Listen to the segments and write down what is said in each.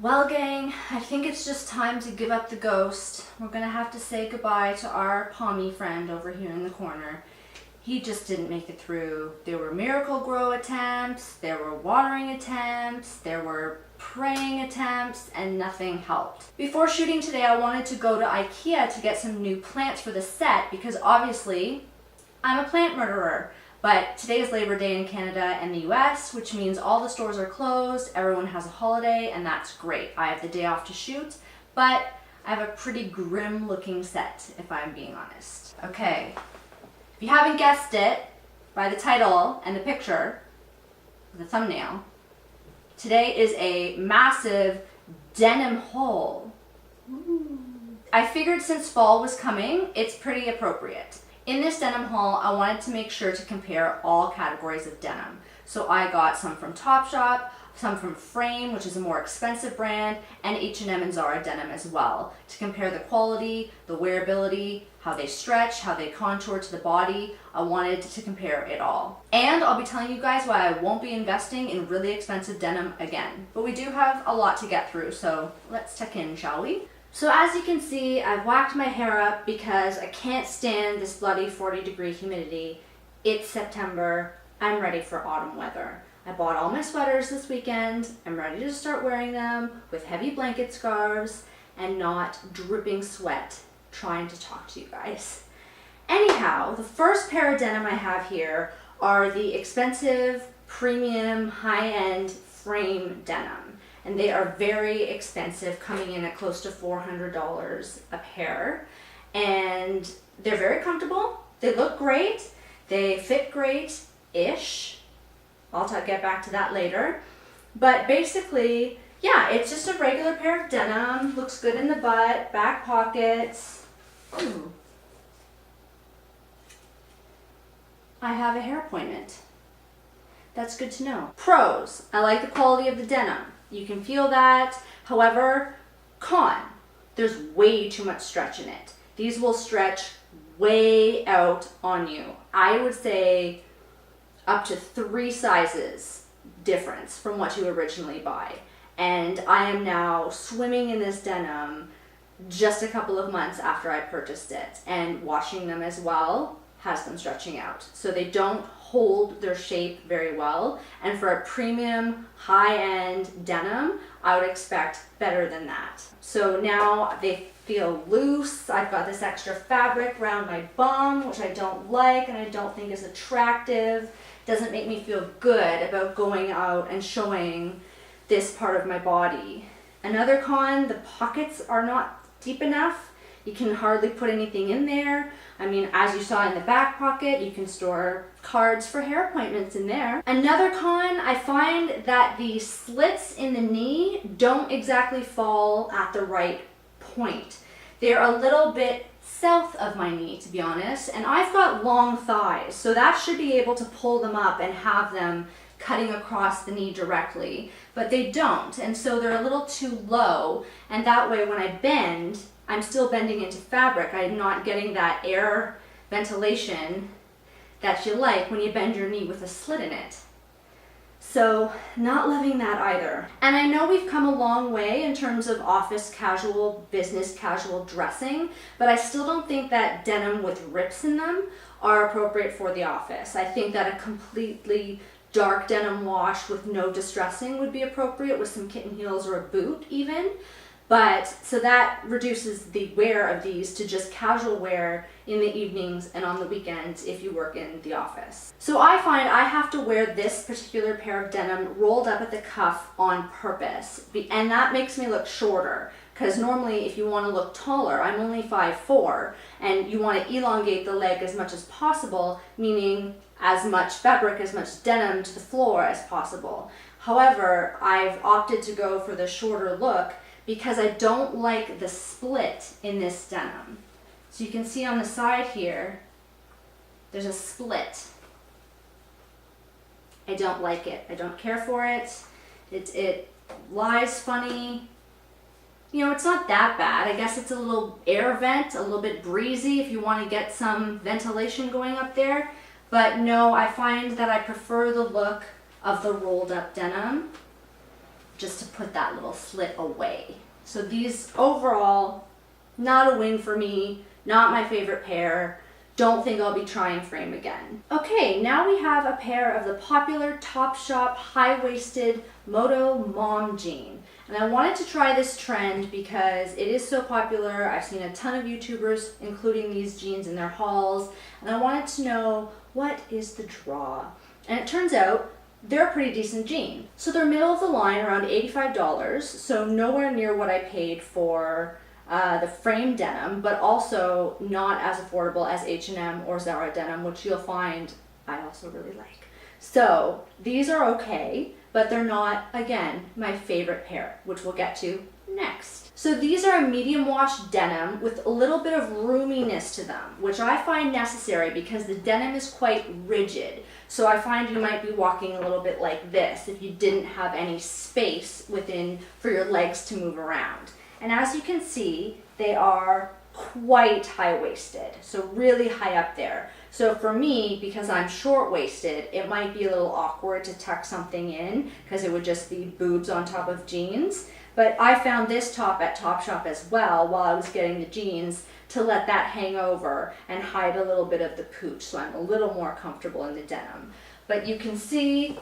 Well, gang, I think it's just time to give up the ghost. We're gonna have to say goodbye to our pommy friend over here in the corner. He just didn't make it through. There were Miracle Grow attempts, there were watering attempts, there were praying attempts, and nothing helped. Before shooting today, I wanted to go to IKEA to get some new plants for the set because obviously I'm a plant murderer. But today is Labor Day in Canada and the US, which means all the stores are closed, everyone has a holiday, and that's great. I have the day off to shoot, but I have a pretty grim looking set, if I'm being honest. Okay, if you haven't guessed it by the title and the picture, the thumbnail, today is a massive denim haul. Ooh. I figured since fall was coming, it's pretty appropriate. In this denim haul, I wanted to make sure to compare all categories of denim. So I got some from Topshop, some from Frame, which is a more expensive brand, and H&M and Zara Denim as well, to compare the quality, the wearability, how they stretch, how they contour to the body. I wanted to compare it all. And I'll be telling you guys why I won't be investing in really expensive denim again. But we do have a lot to get through, so let's check in, shall we? So as you can see, I've whacked my hair up because I can't stand this bloody 40-degree humidity. It's September. I'm ready for autumn weather. I bought all my sweaters this weekend. I'm ready to start wearing them with heavy blanket scarves and not dripping sweat trying to talk to you guys. Anyhow, the first pair of denim I have here are the expensive, premium, high-end Frame denim. And they are very expensive, coming in at close to $400 a pair. And they're very comfortable. They look great. They fit great-ish. I'll get back to that later. But basically, yeah, it's just a regular pair of denim. Looks good in the butt, back pockets. Ooh. I have a hair appointment. That's good to know. Pros, I like the quality of the denim. You can feel that. However, con, there's way too much stretch in it. These will stretch way out on you. I would say up to 3 sizes difference from what you originally buy. And I am now swimming in this denim just a couple of months after I purchased it. And washing them as well has them stretching out. So they don't hold their shape very well, and for a premium high-end denim I would expect better than that. So now they feel loose. I've got this extra fabric around my bum, which I don't like and I don't think is attractive. Doesn't make me feel good about going out and showing this part of my body. Another con, the pockets are not deep enough. You can hardly put anything in there. I mean, as you saw in the back pocket, you can store cards for hair appointments in there. Another con, I find that the slits in the knee don't exactly fall at the right point. They're a little bit south of my knee, to be honest, and I've got long thighs, so that should be able to pull them up and have them cutting across the knee directly, but they don't, and so they're a little too low, and that way when I bend, I'm still bending into fabric. I'm not getting that air ventilation that you like when you bend your knee with a slit in it. So not loving that either. And I know we've come a long way in terms of office casual, business casual dressing, but I still don't think that denim with rips in them are appropriate for the office. I think that a completely dark denim wash with no distressing would be appropriate with some kitten heels or a boot even. But so that reduces the wear of these to just casual wear in the evenings and on the weekends if you work in the office. So I find I have to wear this particular pair of denim rolled up at the cuff on purpose. And that makes me look shorter, because normally if you want to look taller, I'm only 5'4", and you want to elongate the leg as much as possible, meaning as much fabric, as much denim to the floor as possible. However, I've opted to go for the shorter look because I don't like the split in this denim. So you can see on the side here, there's a split. I don't like it. I don't care for it. It lies funny. You know, it's not that bad. I guess it's a little air vent, a little bit breezy if you want to get some ventilation going up there. But no, I find that I prefer the look of the rolled up denim. just to put that little slit away. So these overall, not a win for me, not my favorite pair. Don't think I'll be trying frame again. Okay, now we have a pair of the popular Topshop high-waisted Moto mom jean. And I wanted to try this trend because it is so popular. I've seen a ton of YouTubers including these jeans in their hauls, and I wanted to know what is the draw. And it turns out they're a pretty decent jean. So they're middle of the line, around $85, so nowhere near what I paid for the frame denim, but also not as affordable as H&M or Zara Denim, which you'll find I also really like. So these are okay, but they're not, again, my favorite pair, which we'll get to next. So these are a medium wash denim with a little bit of roominess to them, which I find necessary because the denim is quite rigid. So I find you might be walking a little bit like this if you didn't have any space within for your legs to move around. And as you can see, they are quite high-waisted, so really high up there. So for me, because I'm short-waisted, it might be a little awkward to tuck something in because it would just be boobs on top of jeans. But I found this top at Topshop as well while I was getting the jeans to let that hang over and hide a little bit of the pooch, so I'm a little more comfortable in the denim. But you can see,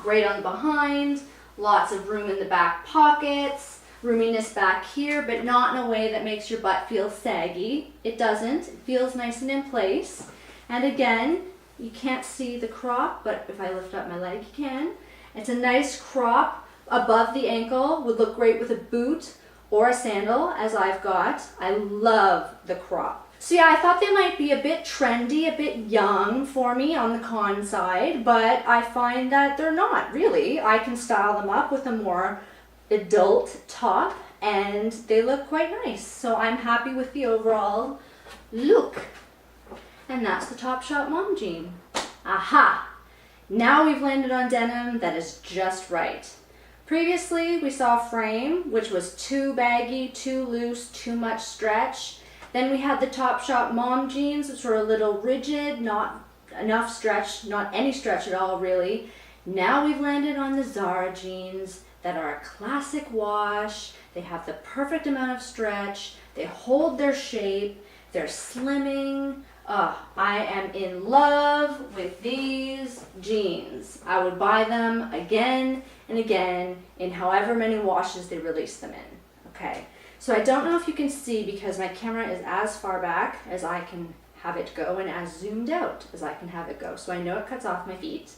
great on the behind, lots of room in the back pockets, roominess back here, but not in a way that makes your butt feel saggy. It doesn't. It feels nice and in place. And again, you can't see the crop, but if I lift up my leg, you can. It's a nice crop above the ankle, would look great with a boot or a sandal, as I've got. I love the crop. So yeah, I thought they might be a bit trendy, a bit young for me on the con side, but I find that they're not really. I can style them up with a more adult top and they look quite nice. So I'm happy with the overall look. And that's the Topshop mom jean. Aha! Now we've landed on denim that is just right. Previously we saw frame, which was too baggy, too loose, too much stretch. Then we had the Topshop mom jeans, which were a little rigid, not enough stretch, not any stretch at all really. Now we've landed on the Zara jeans that are a classic wash. They have the perfect amount of stretch. They hold their shape. They're slimming. I am in love with these jeans. I would buy them again and again in however many washes they release them in. Okay, so I don't know if you can see because my camera is as far back as I can have it go and as zoomed out as I can have it go. So I know it cuts off my feet.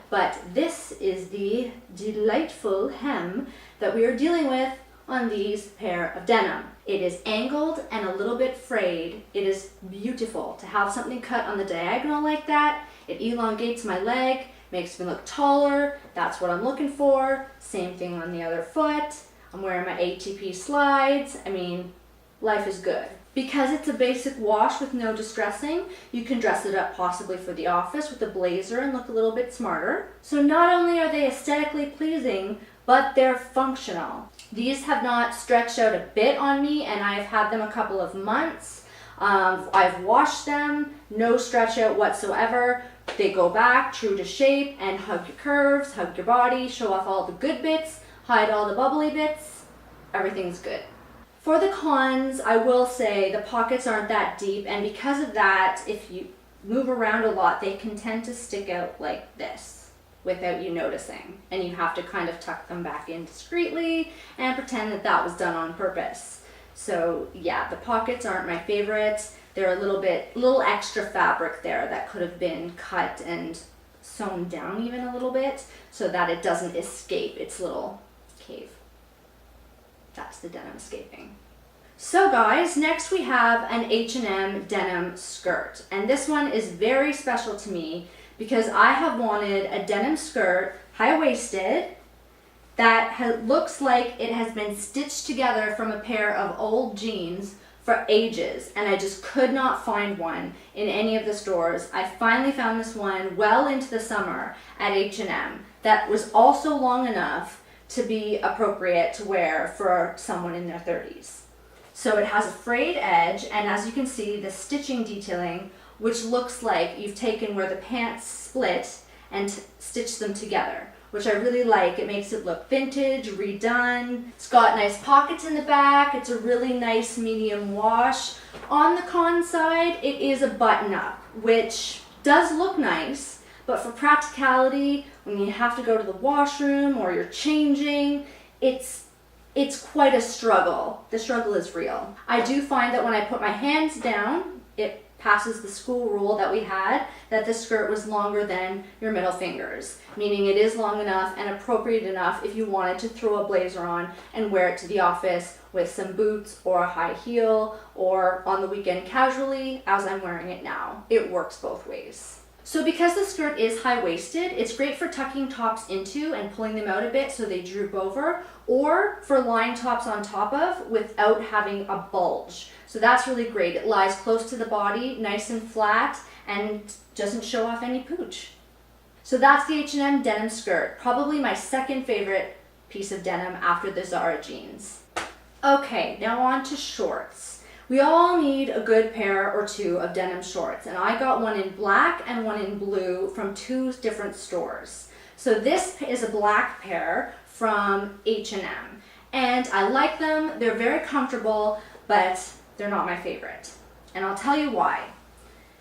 But this is the delightful hem that we are dealing with on these pair of denim. It is angled and a little bit frayed. It is beautiful to have something cut on the diagonal like that. It elongates my leg, makes me look taller. That's what I'm looking for. Same thing on the other foot. I'm wearing my ATP slides. I mean, life is good. Because it's a basic wash with no distressing, you can dress it up possibly for the office with a blazer and look a little bit smarter. So not only are they aesthetically pleasing, but they're functional. These have not stretched out a bit on me and I've had them a couple of months. I've washed them, no stretch out whatsoever. They go back true to shape and hug your curves, hug your body, show off all the good bits, hide all the bubbly bits. Everything's good. For the cons, I will say the pockets aren't that deep, and because of that, if you move around a lot, they can tend to stick out like this without you noticing. And you have to kind of tuck them back in discreetly and pretend that that was done on purpose. So yeah, the pockets aren't my favorites. They're a little extra fabric there that could have been cut and sewn down even a little bit so that it doesn't escape its little cave. That's the denim escaping. So guys, next we have an H&M Denim Skirt. And this one is very special to me because I have wanted a denim skirt, high-waisted, that looks like it has been stitched together from a pair of old jeans for ages. And I just could not find one in any of the stores. I finally found this one well into the summer at H&M that was also long enough to be appropriate to wear for someone in their 30s. So it has a frayed edge, and as you can see, the stitching detailing, which looks like you've taken where the pants split and stitched them together, which I really like. It makes it look vintage, redone. It's got nice pockets in the back. It's a really nice medium wash. On the con side, it is a button up, which does look nice, but for practicality, when you have to go to the washroom or you're changing, it's quite a struggle. The struggle is real. I do find that when I put my hands down, it passes the school rule that we had, that the skirt was longer than your middle fingers, meaning it is long enough and appropriate enough if you wanted to throw a blazer on and wear it to the office with some boots or a high heel, or on the weekend casually, as I'm wearing it now. It works both ways. So because the skirt is high-waisted, it's great for tucking tops into and pulling them out a bit so they droop over, or for lying tops on top of without having a bulge. So that's really great. It lies close to the body, nice and flat, and doesn't show off any pooch. So that's the H&M Denim Skirt, probably my second favorite piece of denim after the Zara jeans. Okay, now on to shorts. We all need a good pair or two of denim shorts, and I got one in black and one in blue from two different stores. So this is a black pair from H&M, and I like them. They're very comfortable, but they're not my favorite, and I'll tell you why.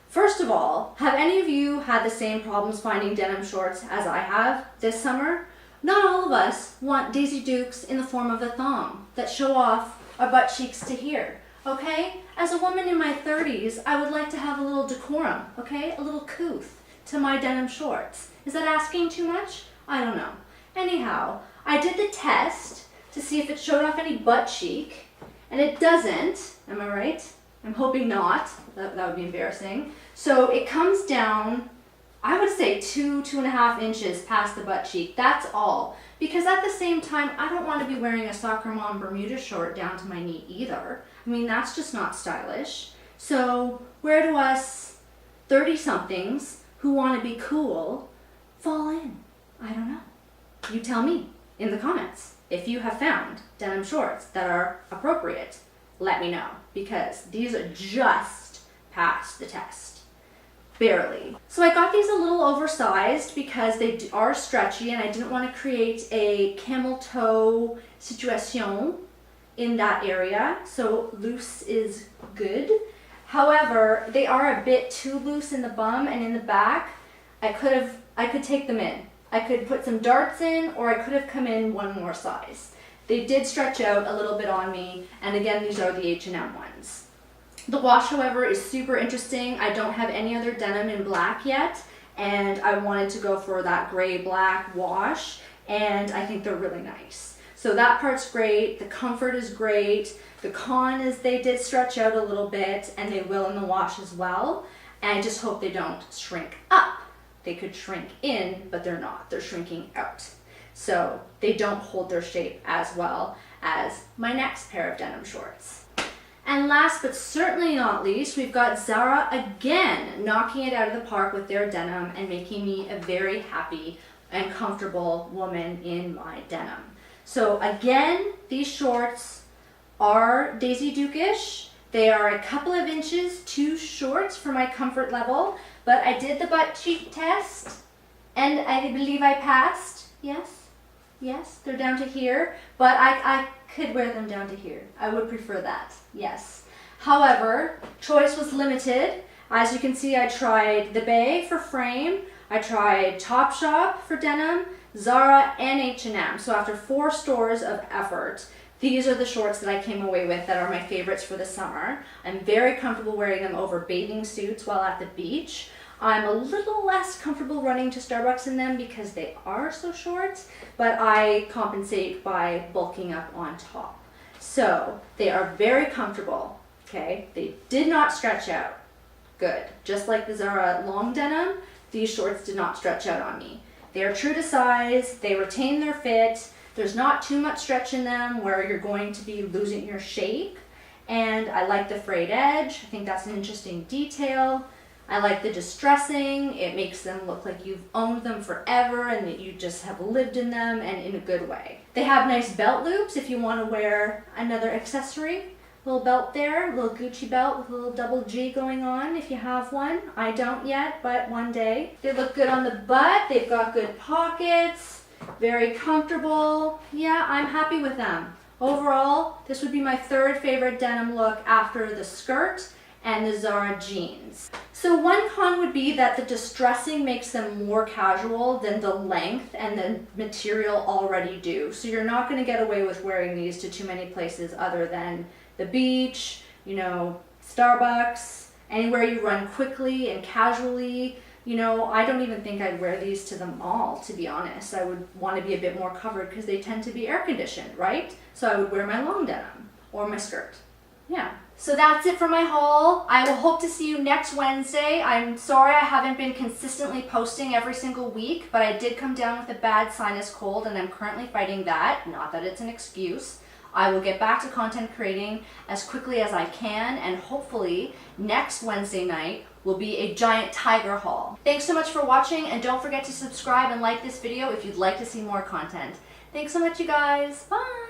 First of all, have any of you had the same problems finding denim shorts as I have this summer? Not all of us want Daisy Dukes in the form of a thong that show off our butt cheeks to here, okay? As a woman in my 30s, I would like to have a little decorum, okay? A little couth to my denim shorts. Is that asking too much? I don't know. Anyhow, I did the test to see if it showed off any butt cheek, and it doesn't. Am I right? I'm hoping not. That would be embarrassing. So it comes down, I would say 2.5 inches past the butt cheek. That's all. Because at the same time, I don't want to be wearing a soccer mom Bermuda short down to my knee either. I mean, that's just not stylish. So where do us 30-somethings who want to be cool fall in? I don't know. You tell me in the comments if you have found denim shorts that are appropriate. Let me know, because these are just past the test. Barely. So I got these a little oversized because they are stretchy, and I didn't want to create a camel toe situation in that area. So loose is good. However, they are a bit too loose in the bum and in the back. I could take them in. I could put some darts in, or I could have come in one more size. They did stretch out a little bit on me, and again, these are the H&M ones. The wash, however, is super interesting. I don't have any other denim in black yet, and I wanted to go for that gray-black wash, and I think they're really nice. So that part's great. The comfort is great. The con is they did stretch out a little bit, and they will in the wash as well, and I just hope they don't shrink up. They could shrink in, but they're not. They're shrinking out. So they don't hold their shape as well as my next pair of denim shorts. And last but certainly not least, we've got Zara again knocking it out of the park with their denim and making me a very happy and comfortable woman in my denim. So again, these shorts are Daisy Duke-ish. They are a couple of inches too short for my comfort level, but I did the butt cheek test and I believe I passed. Yes, they're down to here, but I could wear them down to here. I would prefer that, yes. However, choice was limited. As you can see, I tried the Bay for frame, I tried Topshop for denim, Zara, and H&M. So after 4 stores of effort, these are the shorts that I came away with that are my favorites for the summer. I'm very comfortable wearing them over bathing suits while at the beach. I'm a little less comfortable running to Starbucks in them because they are so short, but I compensate by bulking up on top. So they are very comfortable, okay? They did not stretch out. Good. Just like the Zara long denim, these shorts did not stretch out on me. They are true to size, they retain their fit, there's not too much stretch in them where you're going to be losing your shape, and I like the frayed edge. I think that's an interesting detail. I like the distressing. It makes them look like you've owned them forever and that you just have lived in them, and in a good way. They have nice belt loops if you want to wear another accessory. Little belt there, little Gucci belt with a little double G going on if you have one. I don't yet, but one day. They look good on the butt. They've got good pockets. very comfortable. Yeah, I'm happy with them. Overall, this would be my third favorite denim look after the skirt and the Zara jeans. So one con would be that the distressing makes them more casual than the length and the material already do. So you're not going to get away with wearing these to too many places other than the beach, you know, Starbucks, anywhere you run quickly and casually. You know, I don't even think I'd wear these to the mall, to be honest. I would want to be a bit more covered because they tend to be air conditioned, right? So I would wear my long denim or my skirt. Yeah. So that's it for my haul. I will hope to see you next Wednesday. I'm sorry I haven't been consistently posting every single week, but I did come down with a bad sinus cold and I'm currently fighting that. Not that it's an excuse. I will get back to content creating as quickly as I can, and hopefully next Wednesday night will be a giant tiger haul. Thanks so much for watching, and don't forget to subscribe and like this video if you'd like to see more content. Thanks so much, you guys. Bye!